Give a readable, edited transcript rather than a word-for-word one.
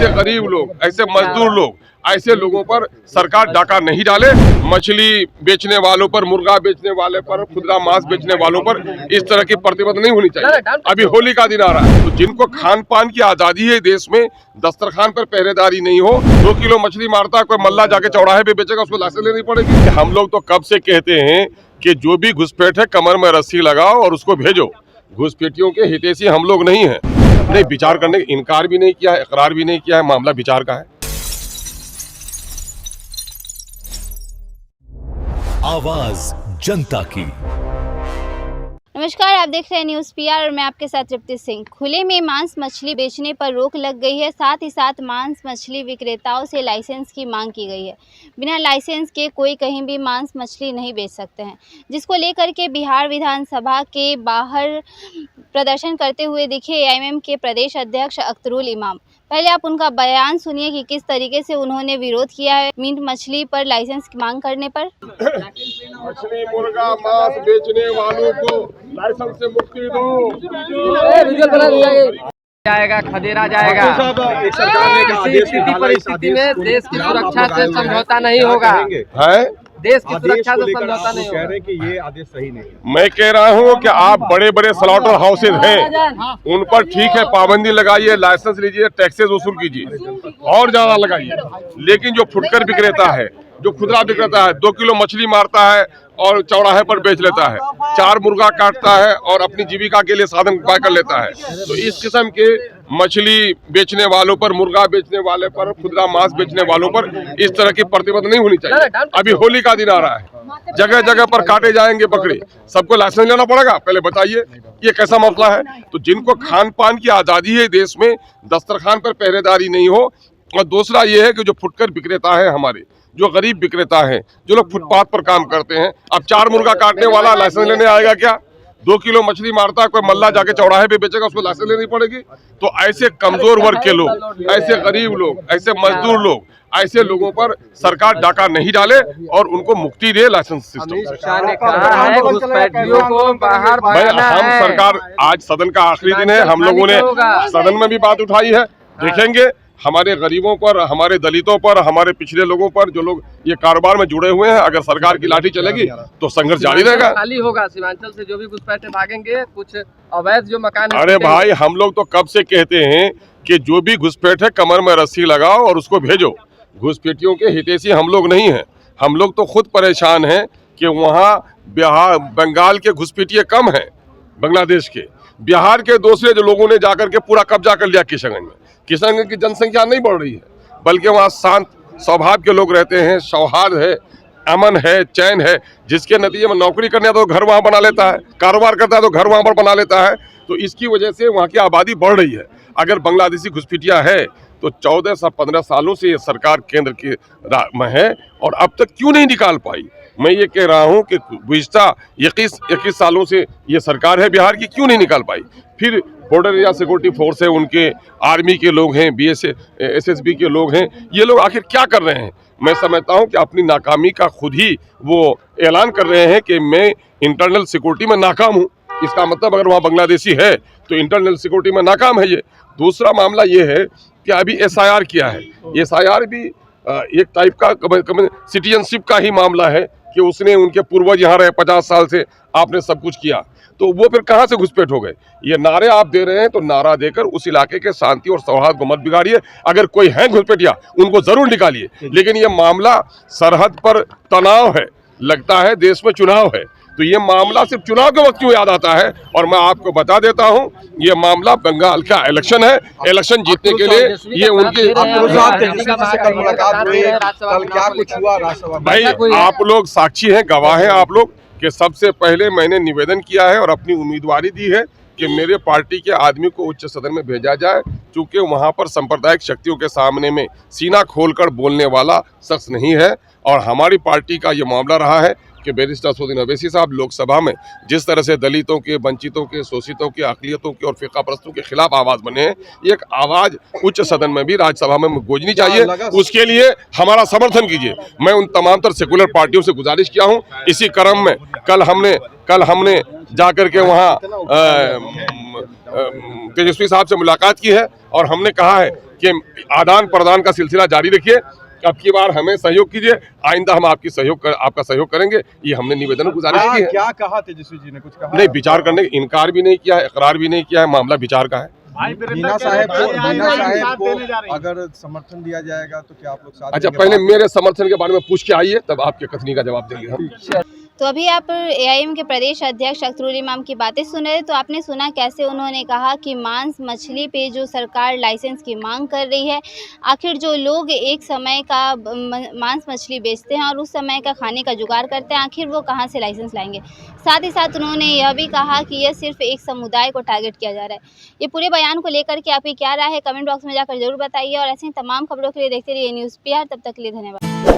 ऐसे गरीब लोग, ऐसे मजदूर लोग, ऐसे लोगों पर सरकार डाका नहीं डाले। मछली बेचने वालों पर, मुर्गा बेचने वाले पर, खुदरा मांस बेचने वालों पर इस तरह की प्रतिबंध नहीं होनी चाहिए। अभी होली का दिन आ रहा है, तो जिनको खान पान की आजादी है देश में, दस्तरखान पर पहरेदारी नहीं हो, 2 किलो मछली मारता है कोई मल्ला जाके चौराहे पे बेचेगा, उसको लाइसेंस लेनी पड़ेगी। हम लोग तो कब से कहते हैं कि जो भी घुसपैठ है कमर में रस्सी लगाओ और उसको भेजो। घुसपैठियों के हितैषी हम लोग नहीं हैं। नहीं, विचार करने का इनकार भी नहीं किया है, इकरार भी नहीं किया है, मामला विचार का है। आवाज जनता की। नमस्कार, आप देख रहे हैं न्यूज़ पीआर और मैं आपके साथ तृप्ति सिंह। खुले में मांस मछली बेचने पर रोक लग गई है, साथ ही साथ मांस मछली विक्रेताओं से लाइसेंस की मांग की गई है। बिना लाइसेंस के कोई कहीं भी मांस मछली नहीं बेच सकते हैं, जिसको लेकर के बिहार विधानसभा के बाहर प्रदर्शन करते हुए दिखे एआईएमएम के प्रदेश अध्यक्ष अख्तरुल इमाम। पहले आप उनका बयान सुनिए कि किस तरीके से उन्होंने विरोध किया है मीट मछली पर लाइसेंस की मांग करने पर। मछली मुर्गा मांस बेचने वालों को लाइसेंस से मुक्ति दो। जाएगा, खदेरा जाएगा। किसी परिस्थिति में देश की सुरक्षा से समझौता नहीं होगा। देश की सुरक्षा से समझौता नहीं होगा। कह रहे हैं कि ये आदेश सही नहीं है। मैं कह रहा हूँ कि आप बड़े बड़े स्लॉटर हाउसेज हैं, उन पर ठीक है पाबंदी लगाइए, लाइसेंस लीजिए, टैक्सेस वसूल कीजिए और ज्यादा लगाइए। लेकिन जो फुटकर विक्रेता है, जो खुदरा विक्रेता है, 2 किलो मछली मारता है और चौराहे पर बेच लेता है, 4 मुर्गा काटता है और अपनी जीविका के लिए साधन उपाय कर लेता है, तो इस किस्म के मछली बेचने वालों पर, मुर्गा बेचने वाले पर, खुदरा मांस बेचने वालों पर इस तरह की प्रतिबंध नहीं होनी चाहिए। अभी होली का दिन आ रहा है, जगह जगह पर काटे जाएंगे बकरे, सबको लाइसेंस लेना पड़ेगा। पहले बताइए ये कैसा मसला है। तो जिनको खान पान की आजादी है देश में, दस्तरखान पर पहरेदारी नहीं हो, और दूसरा ये है कि जो फुटकर विक्रेता है हमारे, जो गरीब विक्रेता हैं, जो लोग फुटपाथ पर काम करते हैं, अब 4 मुर्गा काटने वाला लाइसेंस लेने आएगा क्या? 2 किलो मछली मारता है कोई मल्ला जाके चौराहे पे बेचेगा, उसको लाइसेंस लेनी पड़ेगी। तो ऐसे कमजोर वर्ग के लोग, ऐसे गरीब लोग, ऐसे मजदूर लोग, ऐसे लोगों पर सरकार डाका नहीं डाले और उनको मुक्ति दे लाइसेंस सिस्टम से। हम सरकार, आज सदन का आखिरी दिन है, हम लोगों ने सदन में भी बात उठाई है। देखेंगे हमारे गरीबों पर, हमारे दलितों पर, हमारे पिछड़े लोगों पर, जो लोग ये कारोबार में जुड़े हुए हैं, अगर सरकार की लाठी चलेगी तो संघर्ष जारी रहेगा। खाली होगा सीमांचल से जो भी घुसपैठे भागेंगे, कुछ अवैध जो मकान है। अरे भाई, हम लोग तो कब से कहते हैं कि जो भी घुसपैठ है कमर में रस्सी लगाओ और उसको भेजो। घुसपैठियों के हितैषी हम लोग नहीं हैं। हम लोग तो खुद परेशान हैं कि वहाँ बिहार, बंगाल के घुसपैठिए कम हैं, बांग्लादेश के, बिहार के दूसरे जो लोगों ने जाकर के पूरा कब्जा कर लिया किशनगंज में। किशनगंज की जनसंख्या नहीं बढ़ रही है, बल्कि वहाँ शांत स्वभाव के लोग रहते हैं, सौहार्द है, अमन है, चैन है, जिसके नतीजे में नौकरी करने तो घर वहाँ बना लेता है, कारोबार करता है तो घर वहाँ पर बना लेता है। तो इसकी वजह से वहाँ की आबादी बढ़ रही है। अगर बांग्लादेशी घुसपैठिया है तो 14 से 15 सालों से ये सरकार केंद्र की में है और अब तक क्यों नहीं निकाल पाई। मैं ये कह रहा हूँ कि गुज़िश्ता 21 सालों से ये सरकार है बिहार की, क्यों नहीं निकाल पाई। फिर बॉर्डर एरिया सिक्योरिटी फोर्स है, उनके आर्मी के लोग हैं, SSB के लोग हैं, ये लोग आखिर क्या कर रहे हैं। मैं समझता हूं कि अपनी नाकामी का खुद ही वो ऐलान कर रहे हैं कि मैं इंटरनल सिक्योरिटी में नाकाम हूं। इसका मतलब अगर वहाँ बांग्लादेशी है तो इंटरनल सिक्योरिटी में नाकाम है ये। दूसरा मामला ये है कि अभी SIR किया है। SIR भी एक टाइप का सिटीजनशिप का ही मामला है कि उसने, उनके पूर्वज यहाँ रहे 50 साल से, आपने सब कुछ किया, तो वो फिर कहाँ से घुसपैठ हो गए। ये नारे आप दे रहे हैं तो नारा देकर उस इलाके के शांति और सौहार्द को मत बिगाड़िए। अगर कोई है घुसपैठिया उनको जरूर निकालिए, लेकिन ये मामला सरहद पर तनाव है, लगता है देश में चुनाव है, तो ये मामला सिर्फ चुनाव के वक्त क्यों याद आता है। और मैं आपको बता देता हूँ, ये मामला बंगाल का इलेक्शन है, इलेक्शन जीतने के लिए ये उनकी भाई, आप लोग साक्षी हैं, गवाह हैं आप लोग, कि सबसे पहले मैंने निवेदन किया है और अपनी उम्मीदवारी दी है कि मेरे पार्टी के आदमी को उच्च सदन में भेजा जाए, क्योंकि वहां पर सांप्रदायिक शक्तियों के सामने में सीना खोलकर बोलने वाला शख्स नहीं है। और हमारी पार्टी का ये मामला रहा है कि बैरिस्टर असदुद्दीन ओवैसी साहब लोकसभा में जिस तरह से दलितों के, वंचितों के, शोषितों के, अक़लियतों के और फ़िक़ा परस्तों के खिलाफ आवाज़ बने हैं, एक आवाज़ उच्च सदन में भी, राज्यसभा में गूंजनी चाहिए। उसके लिए हमारा समर्थन कीजिए। मैं उन तमाम तर सेकुलर पार्टियों से गुजारिश किया हूँ। इसी क्रम में कल हमने जाकर के वहाँ तेजस्वी साहब से मुलाकात की है और हमने कहा है कि आदान प्रदान का सिलसिला जारी रखिए। अब की बार हमें सहयोग कीजिए, आइंदा हम आपका सहयोग करेंगे, ये हमने निवेदन गुजारिश की है। क्या कहा तेजस्वी जी ने, कुछ कहा? नहीं, विचार करने का इनकार भी नहीं किया है, इकरार भी नहीं किया है, मामला विचार का है। मीना साहब को अगर समर्थन दिया जाएगा तो क्या आप लोग साथ अच्छा, देंगे? पहले मेरे समर्थन के बारे में पूछ के आइए, तब आपके कथनी का जवाब देंगे हम। तो अभी आप एआईएम के प्रदेश अध्यक्ष अख्तरुल इमाम की बातें सुन रहे, तो आपने सुना कैसे उन्होंने कहा कि मांस मछली पे जो सरकार लाइसेंस की मांग कर रही है, आखिर जो लोग एक समय का मांस मछली बेचते हैं और उस समय का खाने का जुगाड़ करते हैं, आखिर वो कहां से लाइसेंस लाएंगे। साथ ही साथ उन्होंने यह भी कहा कि यह सिर्फ एक समुदाय को टारगेट किया जा रहा है। ये पूरे बयान को लेकर के आपकी क्या राय है, कमेंट बॉक्स में जाकर जरूर बताइए और ऐसे ही तमाम खबरों के लिए देखते रहिए न्यूज़ PR। तब तक के लिए धन्यवाद।